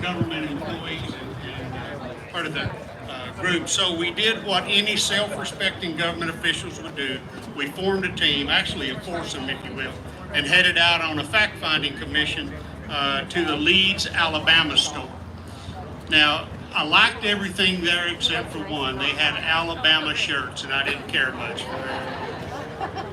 government employees and part of the group. So we did what any self-respecting government officials would do. We formed a team, actually a foursome, if you will, and headed out on a fact-finding commission to the Leeds, Alabama store. Now, I liked everything there except for one. They had Alabama shirts, and I didn't care much for that.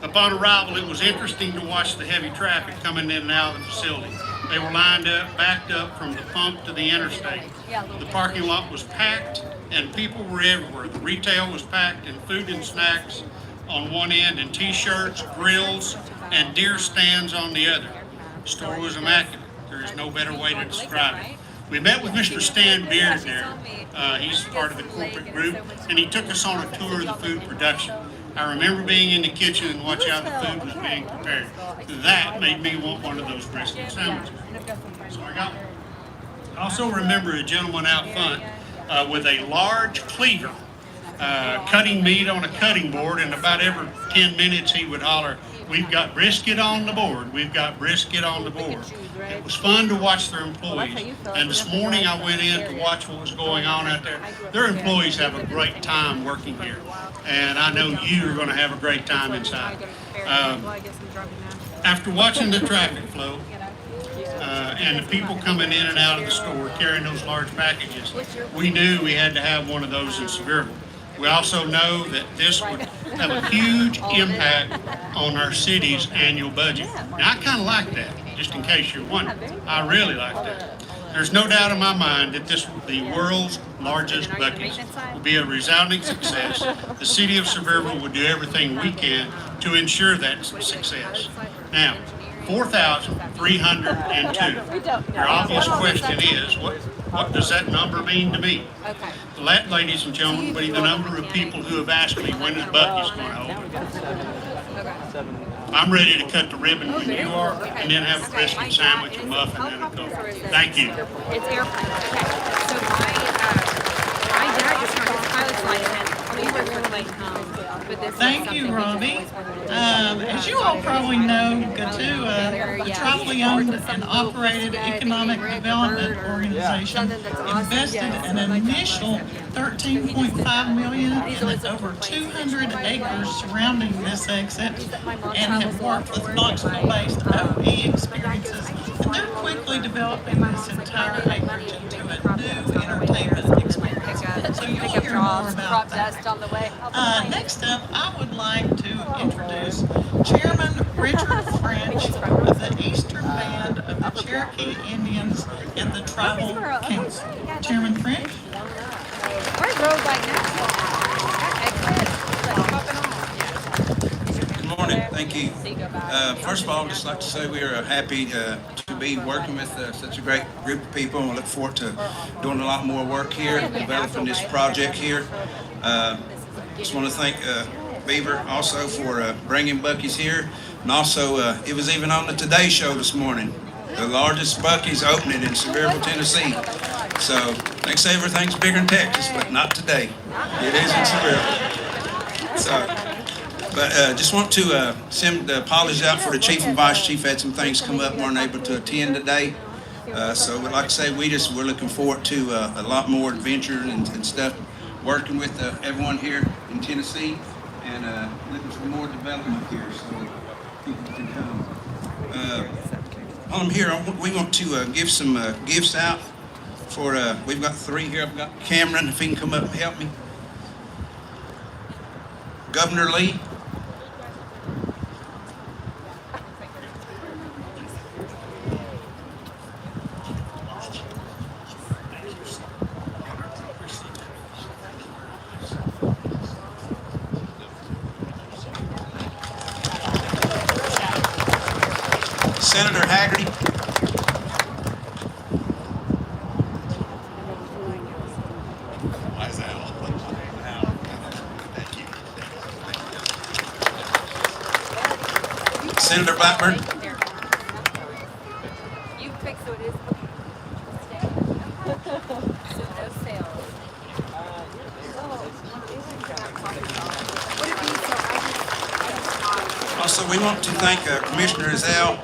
Upon arrival, it was interesting to watch the heavy traffic coming in and out of the facility. They were lined up, backed up from the pump to the interstate. The parking lot was packed, and people were everywhere. The retail was packed, and food and snacks on one end, and t-shirts, grills, and deer stands on the other. The store was immaculate. There is no better way to describe it. We met with Mr. Stan Beard there. He's part of the corporate group, and he took us on a tour of the food production. I remember being in the kitchen and watching how the food was being prepared. That made me want one of those brisket sandwiches. So I got one. I also remember a gentleman out front with a large cleaver cutting meat on a cutting board, and about every 10 minutes he would holler, "We've got brisket on the board, we've got brisket on the board." It was fun to watch their employees, and this morning I went in to watch what was going on out there. Their employees have a great time working here, and I know you are going to have a great time inside. After watching the traffic flow and the people coming in and out of the store carrying those large packages, we knew we had to have one of those in Sevierville. We also know that this would have a huge impact on our city's annual budget. Now, I kind of like that, just in case you're wondering. I really like that. There's no doubt in my mind that this will be the world's largest Buc-ee's. It will be a resounding success. The city of Sevierville will do everything we can to ensure that success. Now, 4,302. Your obvious question is, what does that number mean to me? That, ladies and gentlemen, will be the number of people who have asked me when is Buc-ee's going to open. I'm ready to cut the ribbon when you are, and then have a brisket sandwich, a muffin, and a Coke. Thank you. It's airplane. Okay. So my dad just got his pilot's license. We were really but this Thank you, Robbie. As you all probably know, GATUA, the tribally owned and operated economic development organization, invested an initial $13.5 million in over 200 acres surrounding this exit, and have worked with Knoxville-based OE experiences, and they're quickly developing this entire acreage into a new entertainment experience. So you'll hear more about that. Next up, I would like to introduce Chairman Richard French of the Eastern Band of the Cherokee Indians and the Tribal Council. Chairman French? Where's Rose like now? Good morning. Thank you. First of all, I'd just like to say we are happy to be working with such a great group of people, and we look forward to doing a lot more work here, developing this project here. Just want to thank Beaver also for bringing Buc-ee's here, and also it was even on the Today Show this morning, the largest Buc-ee's opening in Sevierville, Tennessee. So they say everything's bigger in Texas, but not today. It is in Sevierville. So, but just want to send the apologies out for the chief and vice chief. Had some things come up, weren't able to attend today. So like I say, we're looking forward to a lot more adventure and stuff, working with everyone here in Tennessee, and looking for more development here so people can come. While I'm here, we want to give some gifts out for, we've got 3 here. I've got Cameron, if he can come up and help me. Governor Lee. Senator Haggerty. Senator Blackburn. You fix so it is. So no sales. Also, we want to thank Commissioner Ezell,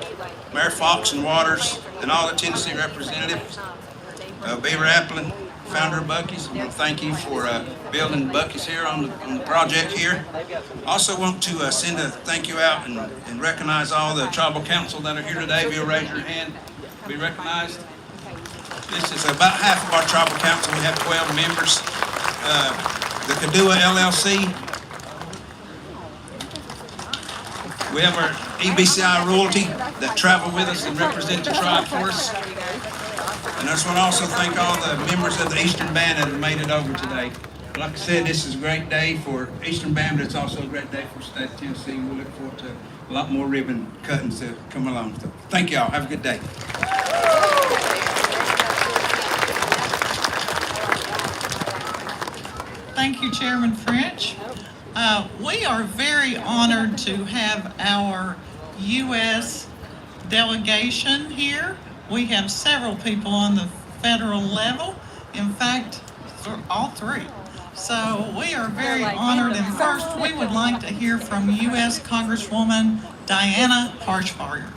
Mayor Fox and Waters, and all the Tennessee representatives. Beaver Applin, founder of Buc-ee's, I want to thank you for building Buc-ee's here on the project here. Also want to send a thank you out and recognize all the tribal council that are here today. If you'll raise your hand, be recognized. This is about half of our tribal council. We have 12 members. The Kadua LLC. We have our EBCI royalty that travel with us and represent the tribe for us. And I just want to also thank all the members of the Eastern Band that have made it over today. Like I said, this is a great day for Eastern Band, but it's also a great day for the state of Tennessee. We look forward to a lot more ribbon cuttings to come along. So thank y'all. Have a good day. Thank you, Chairman French. We are very honored to have our U.S. delegation here. We have several people on the federal level. In fact, all three. So we are very honored. And first, we would like to hear from U.S. Congresswoman Diana Harshbarger.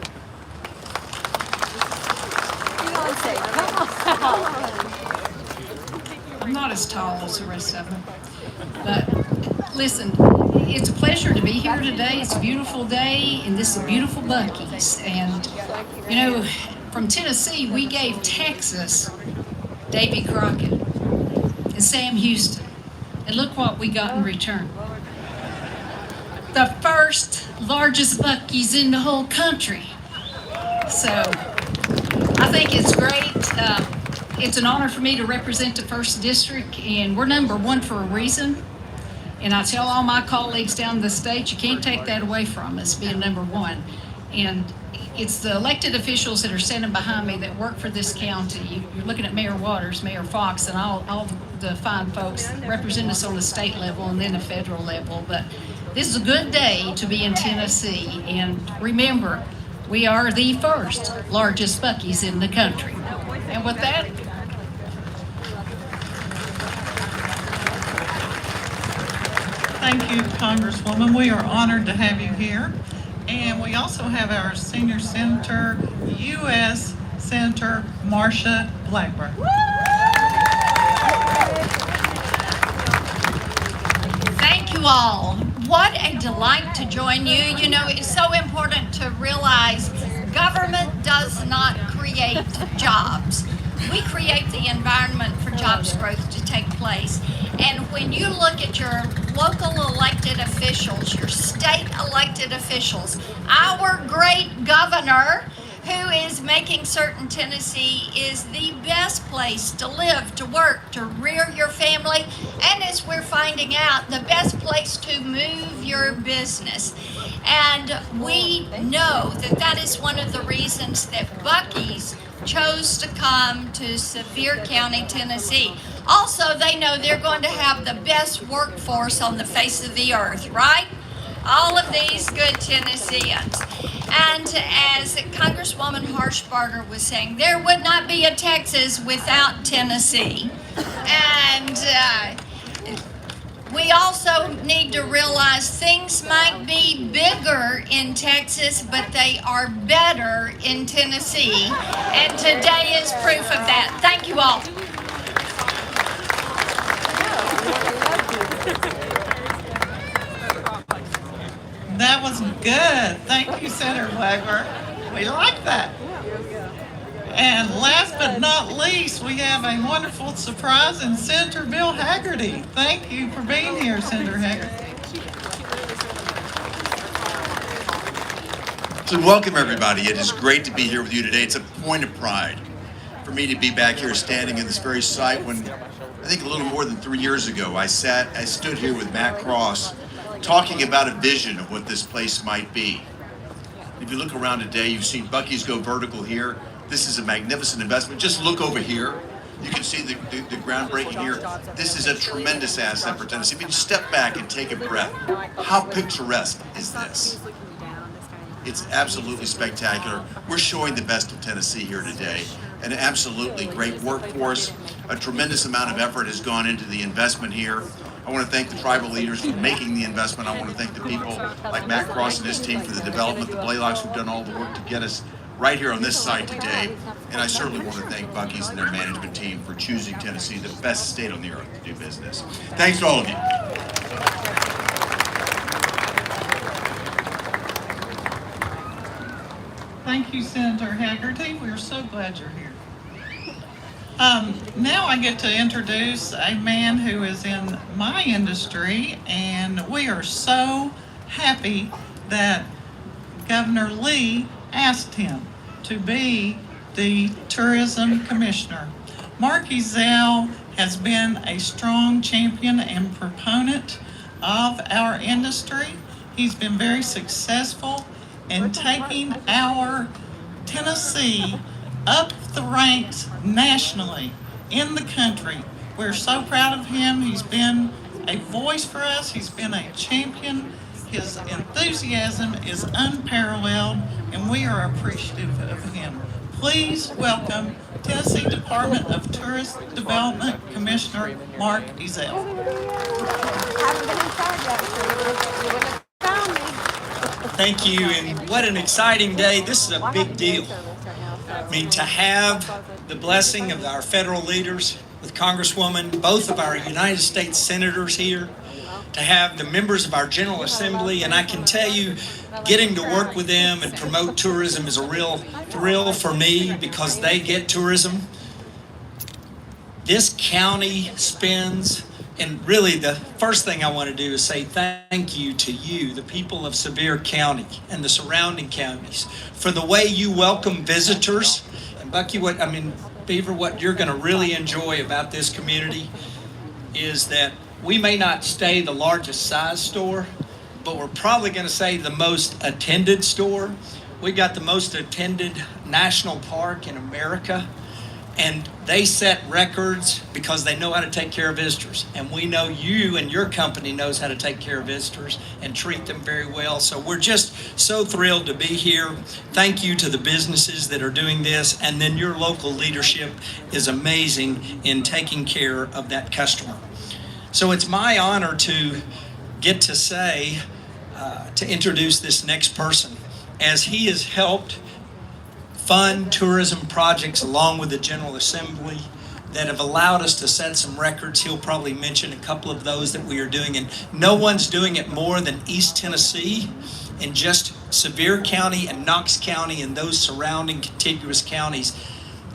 I'm not as tall as the rest of them, but listen, it's a pleasure to be here today. It's a beautiful day, and this is a beautiful Buc-ee's. And, you know, from Tennessee, we gave Texas Davy Crockett and Sam Houston, and look what we got in return. The first largest Buc-ee's in the whole country. So I think it's great. It's an honor for me to represent the 1st District, and we're #1 for a reason. And I tell all my colleagues down the state, you can't take that away from us, being #1. And it's the elected officials that are standing behind me that work for this county. You're looking at Mayor Waters, Mayor Fox, and all the fine folks that represent us on the state level and then the federal level. But this is a good day to be in Tennessee. And remember, we are the 1st largest Buc-ee's in the country. And with that, Thank you, Congresswoman. We are honored to have you here. And we also have our senior senator, U.S. Senator Marsha Blackburn. Thank you all. What a delight to join you. You know, it's so important to realize government does not create jobs. We create the environment for jobs growth to take place. And when you look at your local elected officials, your state elected officials, our great governor, who is making certain Tennessee is the best place to live, to work, to rear your family, and as we're finding out, the best place to move your business. And we know that that is one of the reasons that Buc-ee's chose to come to Sevier County, Tennessee. Also, they know they're going to have the best workforce on the face of the earth, right? All of these good Tennesseans. And as Congresswoman Harshbarger was saying, there would not be a Texas without Tennessee. And we also need to realize things might be bigger in Texas, but they are better in Tennessee. And today is proof of that. Thank you all. That was good. Thank you, Senator Blackburn. We like that. And last but not least, we have a wonderful surprise in Senator Bill Haggerty. Thank you for being here, Senator Haggerty. So welcome everybody. It is great to be here with you today. It's a point of pride for me to be back here standing in this very site when I think a little more than 3 years ago I stood here with Matt Cross talking about a vision of what this place might be. If you look around today, you've seen Buc-ee's go vertical here. This is a magnificent investment. Just look over here. You can see the groundbreaking here. This is a tremendous asset for Tennessee. If you step back and take a breath, how picturesque is this? It's absolutely spectacular. We're showing the best of Tennessee here today. An absolutely great workforce. A tremendous amount of effort has gone into the investment here. I want to thank the tribal leaders for making the investment. I want to thank the people like Matt Cross and his team for the development, the Blaylocks who've done all the work to get us right here on this site today. And I certainly want to thank Buc-ee's and their management team for choosing Tennessee, the best state on the earth to do business. Thanks to all of you. Thank you, Senator Haggerty. We're so glad you're here. Now I get to introduce a man who is in my industry, and we are so happy that Governor Lee asked him to be the tourism commissioner. Mark Ezell has been a strong champion and proponent of our industry. He's been very successful in taking our Tennessee up the ranks nationally in the country. We're so proud of him. He's been a voice for us. He's been a champion. His enthusiasm is unparalleled, and we are appreciative of him. Please welcome Tennessee Department of Tourist Development Commissioner Mark Ezell. Thank you, and what an exciting day. This is a big deal. I mean, to have the blessing of our federal leaders, with Congresswoman, both of our United States senators here, to have the members of our General Assembly, and I can tell you, getting to work with them and promote tourism is a real thrill for me because they get tourism. This county spends, and really the first thing I want to do is say thank you to you, the people of Sevier County and the surrounding counties, for the way you welcome visitors. And Buc-ee, Beaver, what you're going to really enjoy about this community is that we may not stay the largest size store, but we're probably going to say the most attended store. We got the most attended national park in America, and they set records because they know how to take care of visitors. And we know you and your company knows how to take care of visitors and treat them very well. So we're just so thrilled to be here. Thank you to the businesses that are doing this, and then your local leadership is amazing in taking care of that customer. So it's my honor to get to say, to introduce this next person, as he has helped fund tourism projects along with the General Assembly that have allowed us to set some records. He'll probably mention a couple of those that we are doing, and no one's doing it more than East Tennessee. In just Sevier County and Knox County and those surrounding contiguous counties,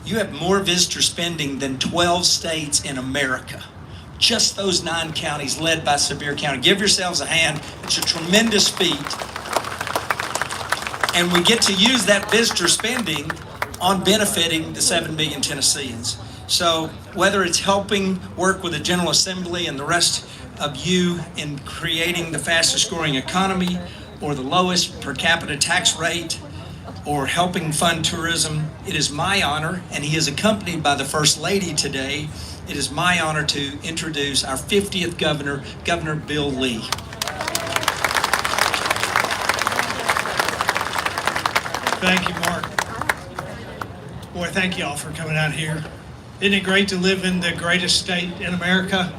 you have more visitor spending than 12 states in America. Just those 9 counties led by Sevier County. Give yourselves a hand. It's a tremendous feat. And we get to use that visitor spending on benefiting the 7 million Tennesseans. So whether it's helping work with the General Assembly and the rest of you in creating the fastest growing economy, or the lowest per capita tax rate, or helping fund tourism, it is my honor, and he is accompanied by the First Lady today. It is my honor to introduce our 50th governor, Governor Bill Lee. Thank you, Mark. Boy, thank you all for coming out here. Isn't it great to live in the greatest state in America?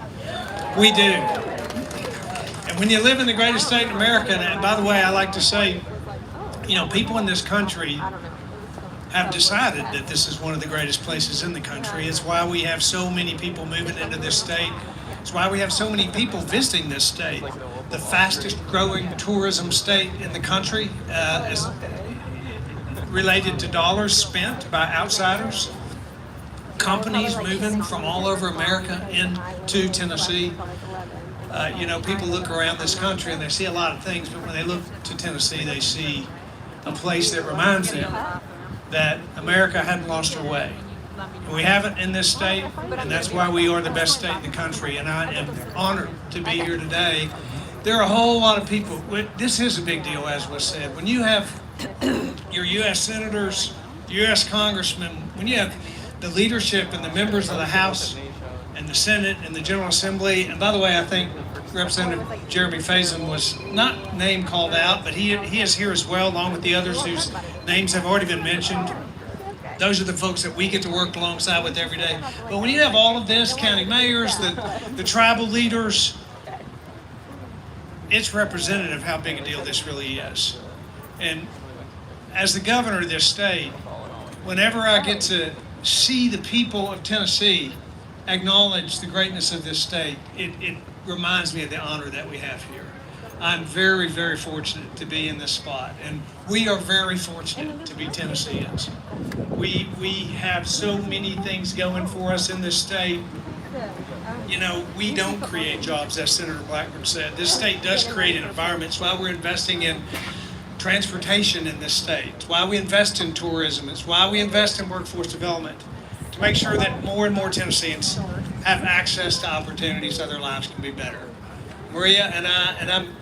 We do. And when you live in the greatest state in America, and by the way, I like to say, people in this country have decided that this is one of the greatest places in the country. It's why we have so many people moving into this state. It's why we have so many people visiting this state. The fastest growing tourism state in the country is related to dollars spent by outsiders. Companies moving from all over America into Tennessee. People look around this country and they see a lot of things, but when they look to Tennessee, they see a place that reminds them that America hadn't lost her way. And we haven't in this state, and that's why we are the best state in the country. And I am honored to be here today. There are a whole lot of people. This is a big deal, as was said. When you have your U.S. senators, U.S. congressmen, when you have the leadership and the members of the House and the Senate and the General Assembly, and by the way, I think Representative Jeremy Faison was not name called out, but he is here as well, along with the others whose names have already been mentioned. Those are the folks that we get to work alongside with every day. But when you have all of this, county mayors, the tribal leaders, it's representative how big a deal this really is. And as the governor of this state, whenever I get to see the people of Tennessee acknowledge the greatness of this state, it reminds me of the honor that we have here. I'm very, very fortunate to be in this spot, and we are very fortunate to be Tennesseans. We have so many things going for us in this state. You know, we don't create jobs, as Senator Blackburn said. This state does create an environment. It's why we're investing in transportation in this state. It's why we invest in tourism. It's why we invest in workforce development, to make sure that more and more Tennesseans have access to opportunities so their lives can be better. Maria and I'm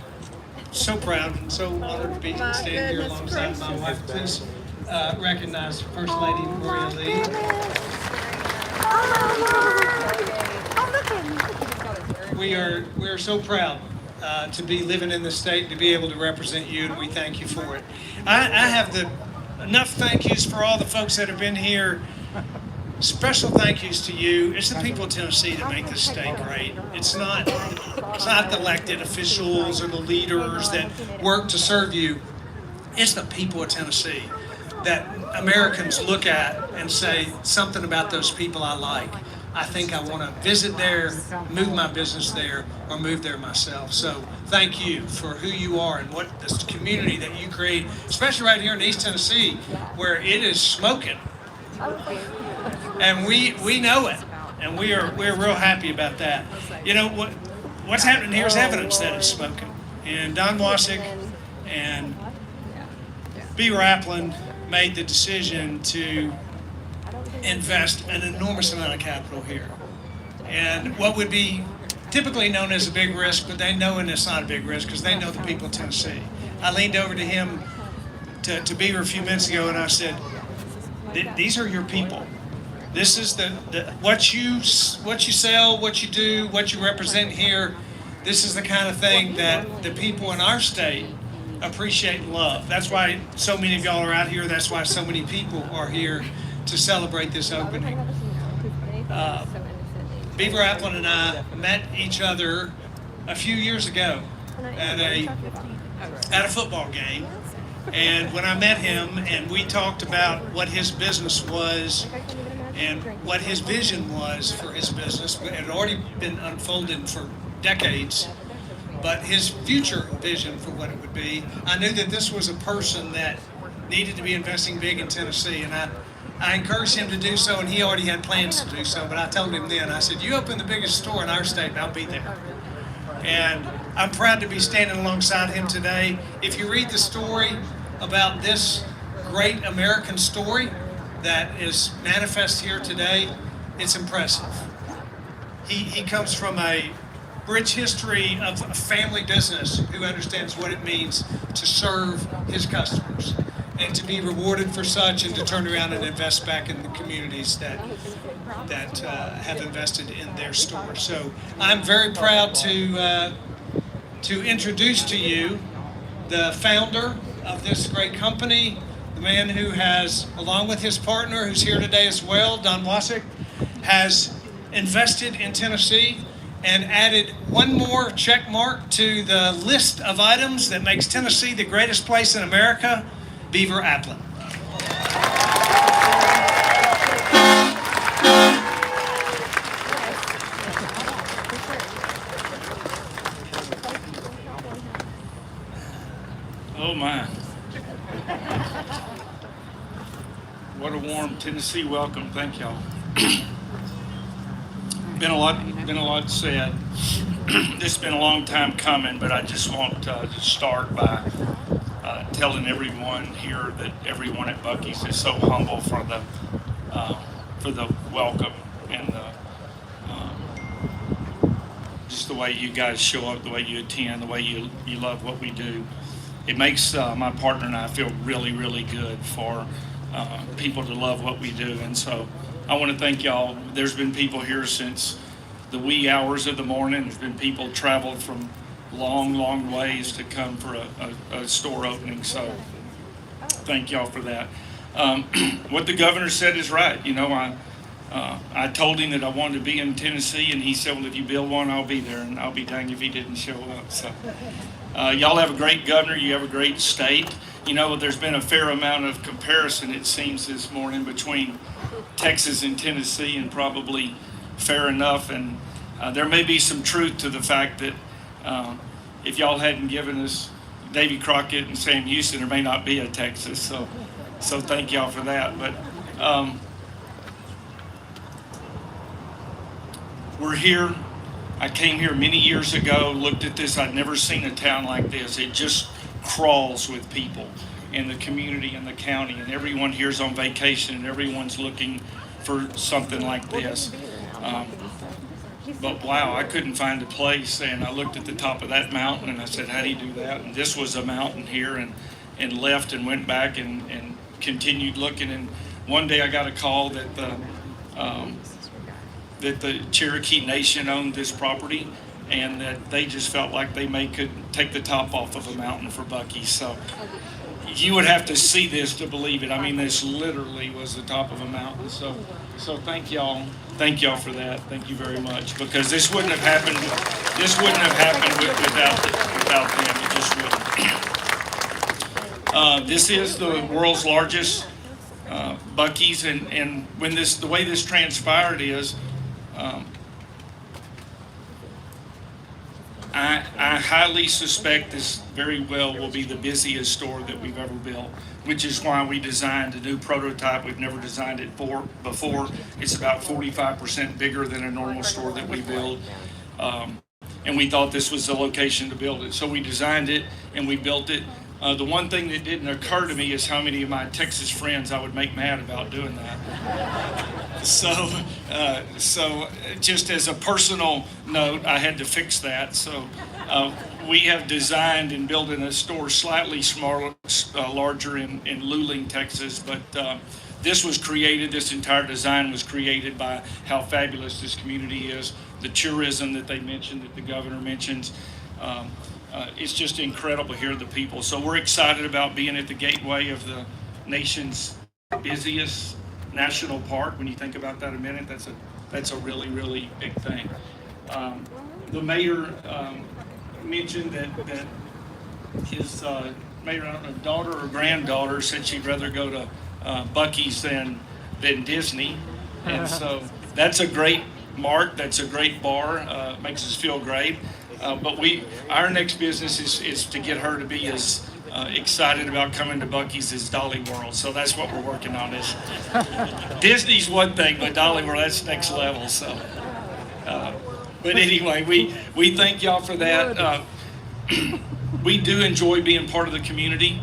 so proud and so honored to be standing here alongside my wife. Please recognize First Lady Maria Lee. We are so proud to be living in this state, to be able to represent you, and we thank you for it. I have enough thank yous for all the folks that have been here. Special thank yous to you. It's the people of Tennessee that make this state great. It's not the elected officials or the leaders that work to serve you. It's the people of Tennessee that Americans look at and say something about those people I like. I think I want to visit there, move my business there, or move there myself. So thank you for who you are and what this community that you create, especially right here in East Tennessee, where it is smoking. And we know it, and we're real happy about that. You know what's happening here is evidence that it's smoking. And Don Wasik and Beaver Appland made the decision to invest an enormous amount of capital here, and what would be typically known as a big risk, but they know it's not a big risk because they know the people of Tennessee. I leaned over to him, to Beaver a few minutes ago, and I said, these are your people. This is what you sell, what you do, what you represent here. This is the kind of thing that the people in our state appreciate and love. That's why so many of y'all are out here. That's why so many people are here to celebrate this opening. Beaver Appland and I met each other a few years ago at a football game. And when I met him and we talked about what his business was and what his vision was for his business, it had already been unfolding for decades, but his future vision for what it would be, I knew that this was a person that needed to be investing big in Tennessee, and I encouraged him to do so, and he already had plans to do so, but I told him then, I said, you open the biggest store in our state and I'll be there. And I'm proud to be standing alongside him today. If you read the story about this great American story that is manifest here today, it's impressive. He comes from a rich history of a family business who understands what it means to serve his customers and to be rewarded for such, and to turn around and invest back in the communities that have invested in their store. So I'm very proud to introduce to you the founder of this great company, the man who has, along with his partner, who's here today as well, Don Wasik, has invested in Tennessee and added one more check mark to the list of items that makes Tennessee the greatest place in America, Beaver Appland. Oh my. What a warm Tennessee welcome. Thank y'all. Been a lot said. This has been a long time coming, but I just want to start by telling everyone here that everyone at Buc-ee's is so humble for the welcome and just the way you guys show up, the way you attend, the way you love what we do. It makes my partner and I feel really, really good for people to love what we do. And so I want to thank y'all. There's been people here since the wee hours of the morning. There's been people traveled from long ways to come for a store opening. So thank y'all for that. What the governor said is right. You know, I told him that I wanted to be in Tennessee, and he said, well, if you build one, I'll be there, and I'll be danged if he didn't show up. So y'all have a great governor. You have a great state. You know, there's been a fair amount of comparison, it seems, this morning between Texas and Tennessee, and probably fair enough. And there may be some truth to the fact that if y'all hadn't given us Davy Crockett and Sam Houston, there may not be a Texas. So thank y'all for that. But we're here. I came here many years ago, looked at this. I'd never seen a town like this. It just crawls with people in the community and the county, and everyone here's on vacation, and everyone's looking for something like this. But wow, I couldn't find a place, and I looked at the top of that mountain, and I said, how do you do that? And this was a mountain here, and left and went back and continued looking. And one day I got a call that the Cherokee Nation owned this property, and that they just felt like they could take the top off of a mountain for Buc-ee. So you would have to see this to believe it. I mean, this literally was the top of a mountain. So thank y'all for that. Thank you very much, because this wouldn't have happened. This wouldn't have happened without them. It just wouldn't. This is the world's largest Buc-ee's, and when the way this transpired is, I highly suspect this very well will be the busiest store that we've ever built, which is why we designed a new prototype. We've never designed it before. It's about 45% bigger than a normal store that we build. And we thought this was the location to build it. So we designed it and we built it. The one thing that didn't occur to me is how many of my Texas friends I would make mad about doing that. So just as a personal note, I had to fix that. So we have designed and built in a store slightly smaller, larger in Luling, Texas. But this entire design was created by how fabulous this community is, the tourism that they mentioned, that the governor mentions. It's just incredible here, the people. So we're excited about being at the gateway of the nation's busiest national park. When you think about that a minute, that's a really, really big thing. The mayor mentioned that his mayor, I don't know, daughter or granddaughter said she'd rather go to Buc-ee's than Disney, and so that's a great mark. That's a great bar. Makes us feel great. But our next business is to get her to be as excited about coming to Buc-ee's as Dolly World. So that's what we're working on. Is Disney's one thing, but Dolly World, that's next level. So, but anyway, we thank y'all for that. We do enjoy being part of the community.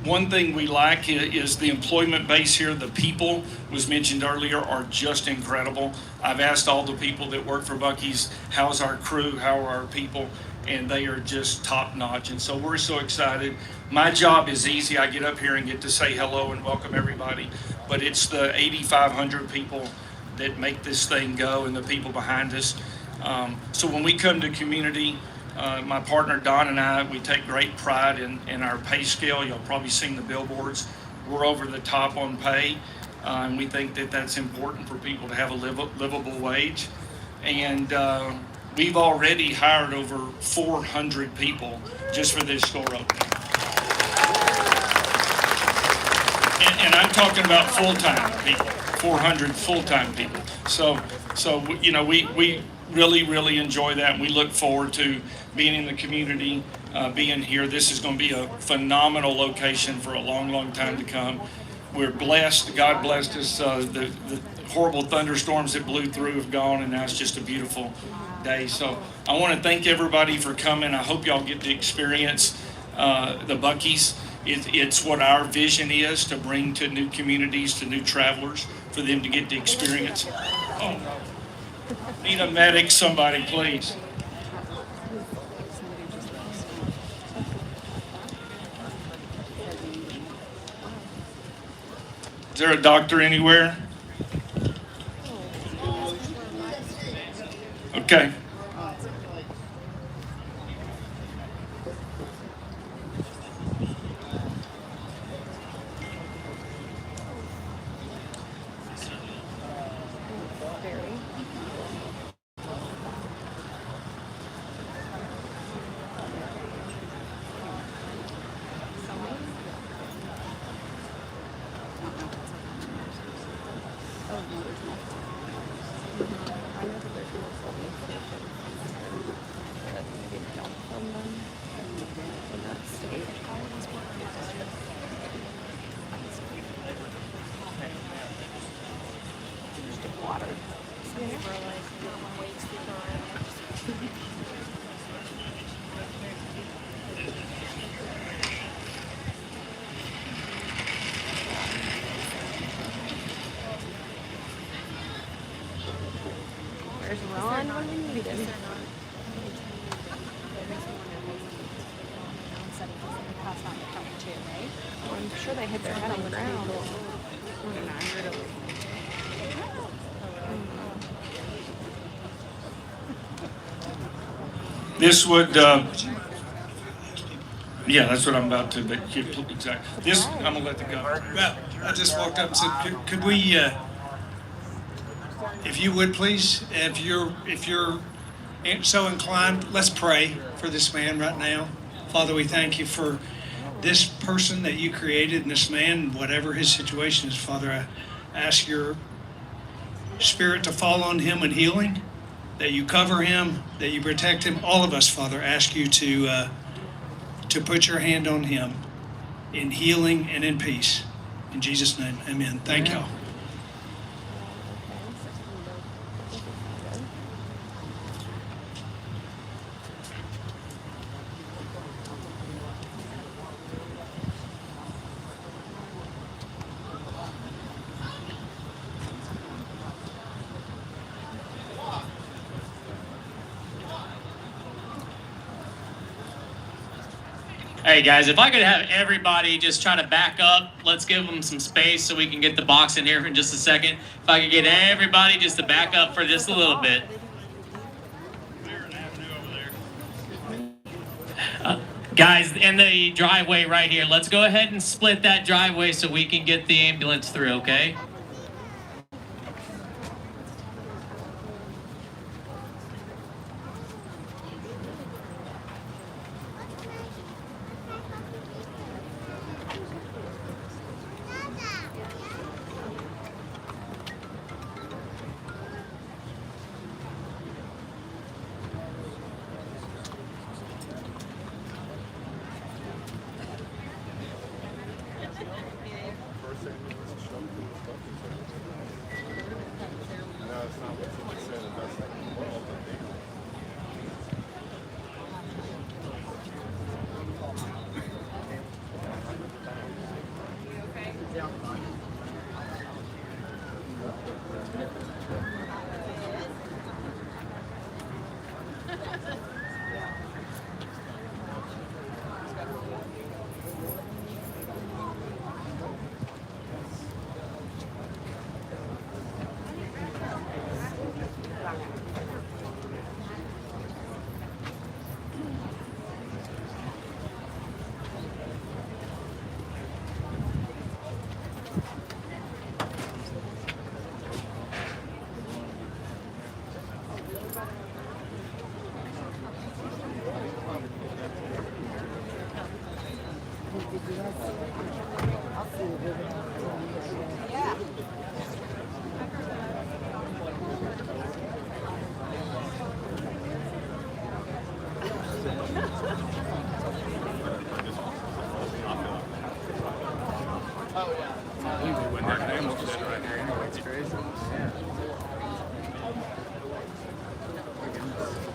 One thing we like is the employment base here. The people, was mentioned earlier, are just incredible. I've asked all the people that work for Buc-ee's, how's our crew, how are our people, and they are just top notch. And so we're so excited. My job is easy. I get up here and get to say hello and welcome everybody, but it's the 8,500 people that make this thing go and the people behind us. So when we come to community, my partner Don and I, we take great pride in our pay scale. You'll probably seen the billboards. We're over the top on pay, and we think that that's important for people to have a livable wage. And we've already hired over 400 people just for this store opening. And I'm talking about full-time people, 400 full-time people. So you know, we really, really enjoy that, and we look forward to being in the community, being here. This is going to be a phenomenal location for a long, long time to come. We're blessed. God blessed us. The horrible thunderstorms that blew through have gone, and now it's just a beautiful day. So I want to thank everybody for coming. I hope y'all get to experience the Buc-ee's. It's what our vision is, to bring to new communities, to new travelers, for them to get to experience. Oh, need a medic, somebody, please. Is there a doctor anywhere? Okay. Where's Ron when we need him? I'm sure they hit their head on the ground. This would, yeah, that's what I'm about to, but exactly. This, I'm gonna let the governor. Well, I just walked up and said, could we, if you would please, if you're so inclined, let's pray for this man right now. Father, we thank you for this person that you created and this man, whatever his situation is. Father, I ask your spirit to fall on him in healing, that you cover him, that you protect him. All of us, Father, ask you to put your hand on him in healing and in peace. In Jesus' name, amen. Thank y'all. Hey guys, if I could have everybody just try to back up, let's give them some space so we can get the box in here in just a second. If I could get everybody just to back up for just a little bit. Guys, in the driveway right here, let's go ahead and split that driveway so we can get the ambulance through, okay?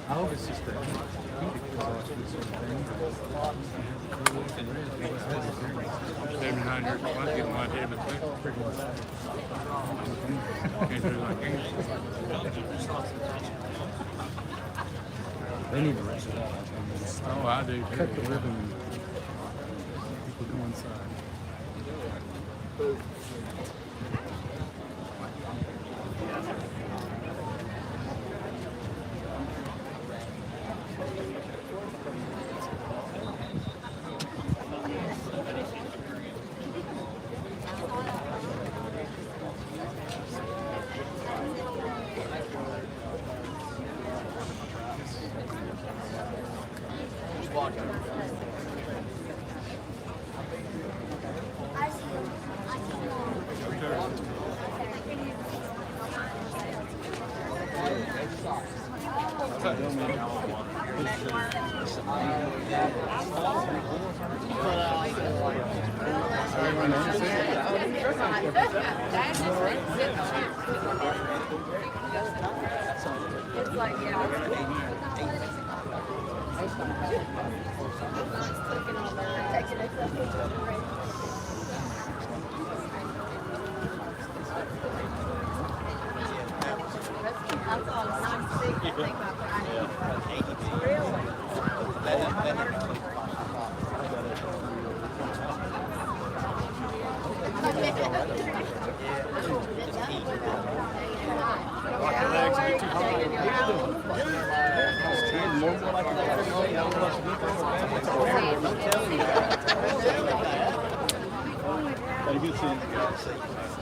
I hope it's just that. They need to rest it out. Oh, I do. Cut the ribbon and people go inside.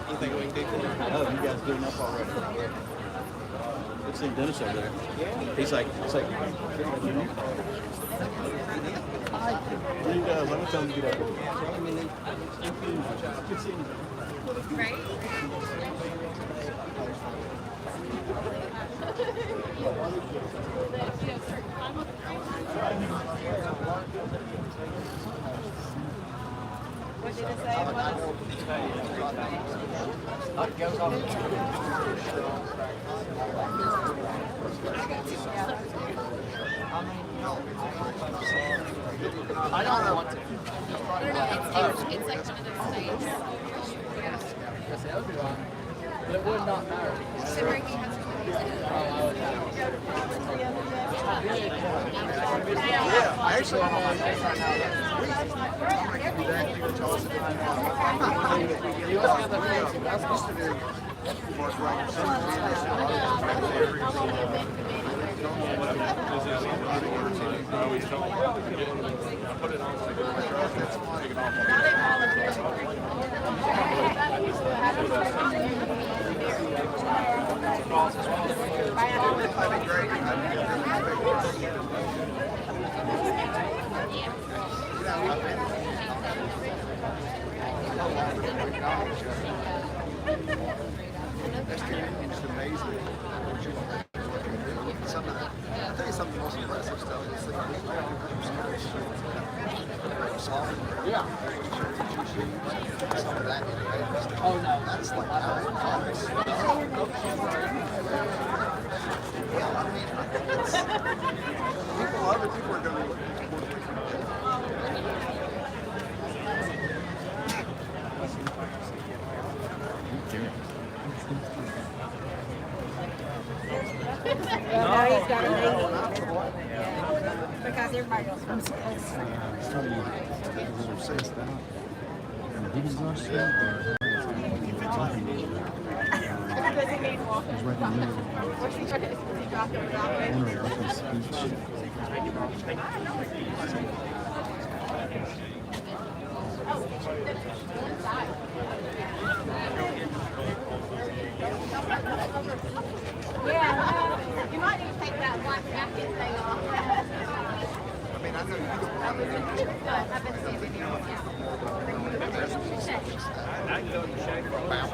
Anything we can do for you? Oh, you guys do enough already. I've seen Dennis over there. He's like, what he does, I'm gonna tell him to get up. What did it say it I don't know. It's like one of those things. But it would not matter. Yeah, I actually want to right now. It's amazing. I'll tell you something most impressive stuff. It's like yeah. Some of that oh no, that's like yeah, I mean, people, other people are going to look at No, he's got a lady. Because everybody else comes to us. Yeah, you might need to take that black jacket thing off. I mean, I know you don't have it. I've been seeing it.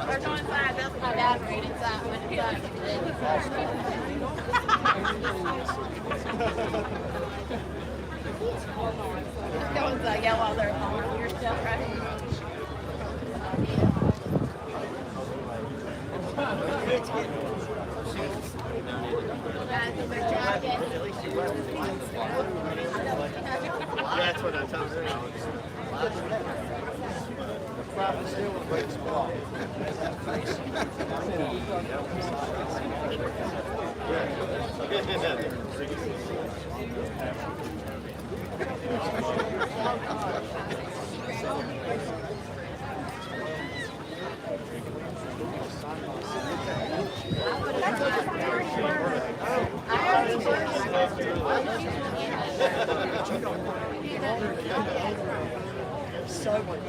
They're going inside. That's my dad read inside when it's go inside, yeah, while they're on your stuff, right? That's what I tell you. So much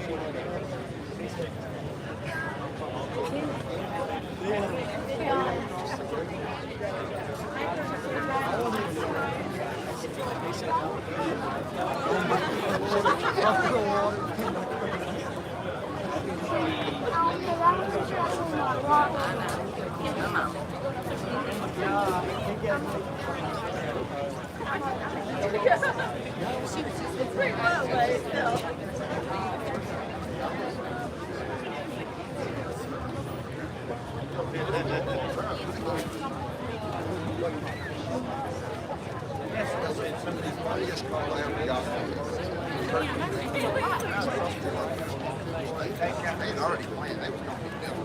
They'd already planned. They was going to be done.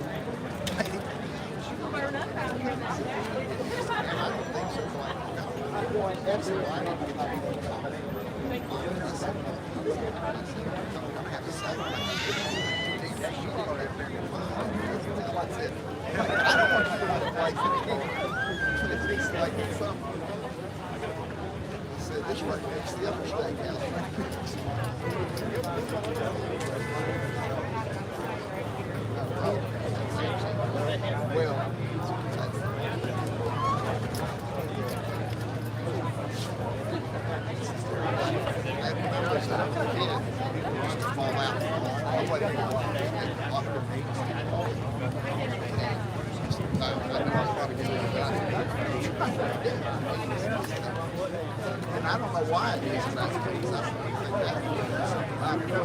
This way, it's the other well, and I don't know why it is that case. I don't think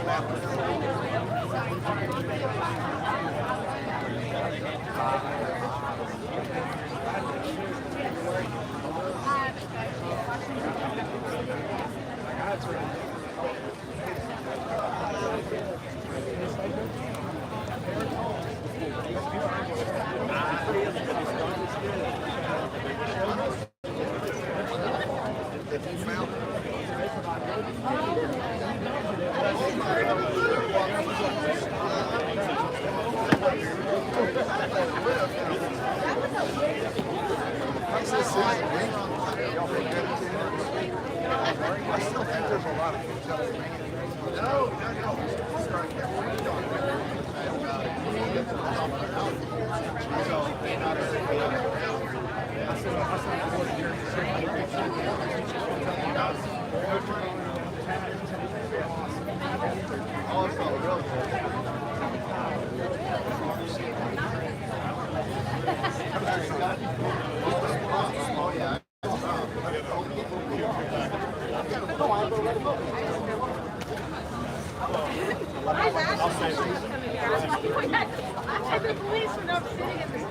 The police were not sitting in this.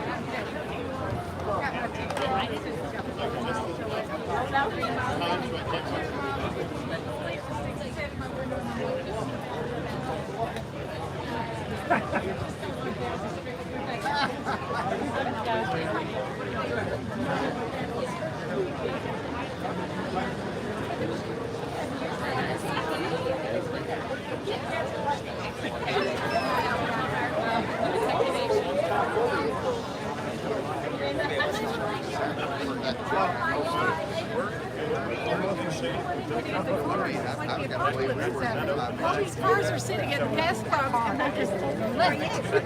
All these cars are sitting at the gas pump and they're just left.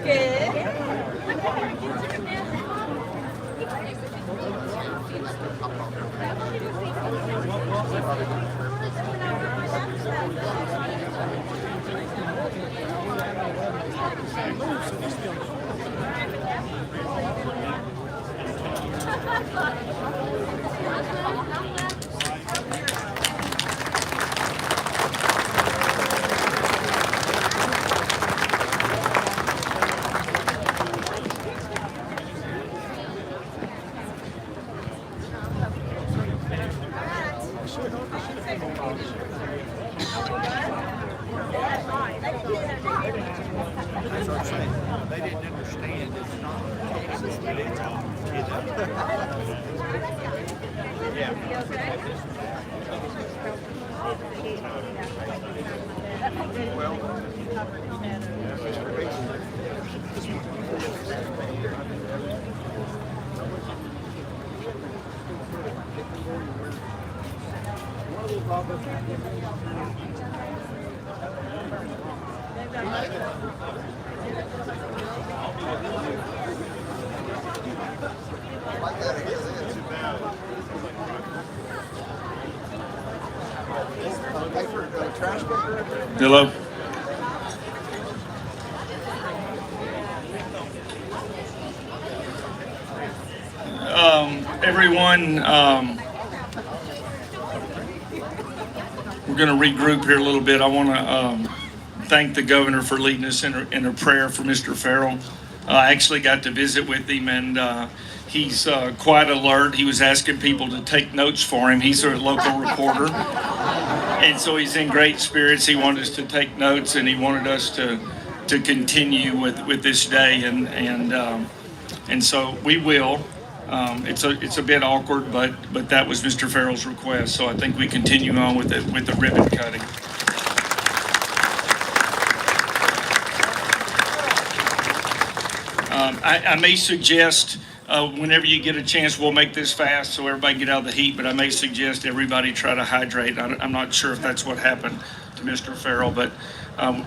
Good. they didn't understand it's not. Hello. Everyone, going to regroup here a little bit. I want to thank the governor for leading us in a prayer for Mr. Farrell. I actually got to visit with him, and he's quite alert. He was asking people to take notes for him. He's a local reporter, and so he's in great spirits. He wanted us to take notes, and he wanted us to continue with this day, and so we will. It's a bit awkward, but that was Mr. Farrell's request, so I think we continue on with the ribbon cutting. I may suggest, whenever you get a chance, we'll make this fast so everybody can get out of the heat, but I may suggest everybody try to hydrate. I'm not sure if that's what happened to Mr. Farrell, but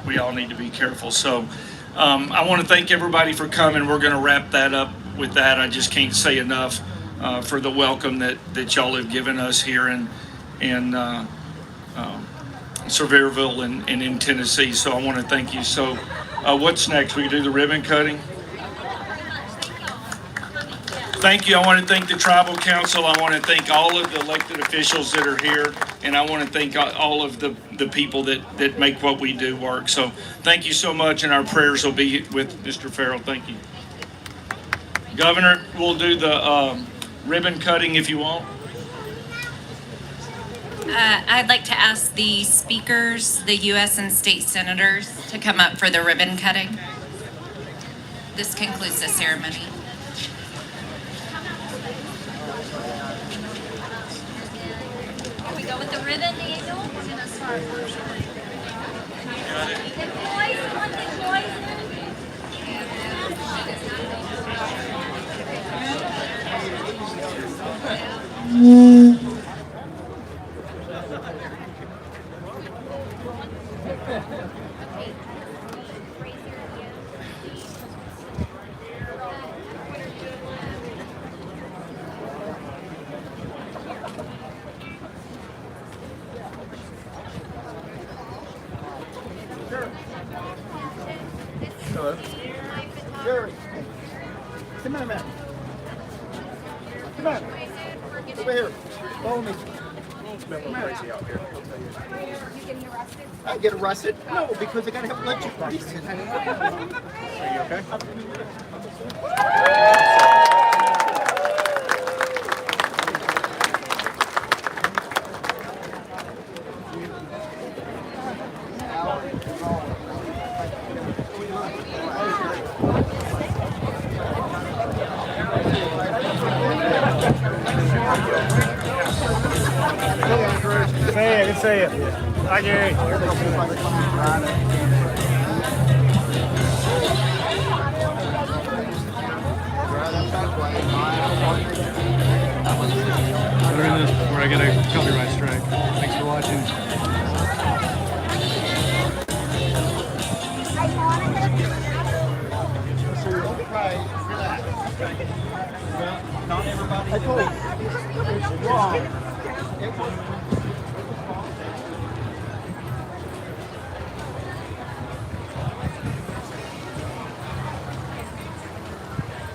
we all need to be careful. So I want to thank everybody for coming. We're going to wrap that up with that. I just can't say enough for the welcome that y'all have given us here in Sevierville and in Tennessee. So I want to thank you. So what's next? We do the ribbon cutting? Thank you. I want to thank the Tribal Council. I want to thank all of the elected officials that are here. And I want to thank all of the people that make what we do work. So thank you so much. And our prayers will be with Mr. Farrell. Thank you. Governor, we'll do the ribbon cutting if you want. I'd like to ask the speakers, the U.S. and state senators, to come up for the ribbon cutting. This concludes the ceremony. Can we go with the ribbon, Daniel? Hello. Jerry. Come on, man. Come on. Over here. Follow me. Come on. I get arrested? No, because I gotta have legislation. Are you okay? Say it, just say it. Hi, Gary. Where I get a copyright strike. Thanks for watching. Not everybody. I told you. It's wrong.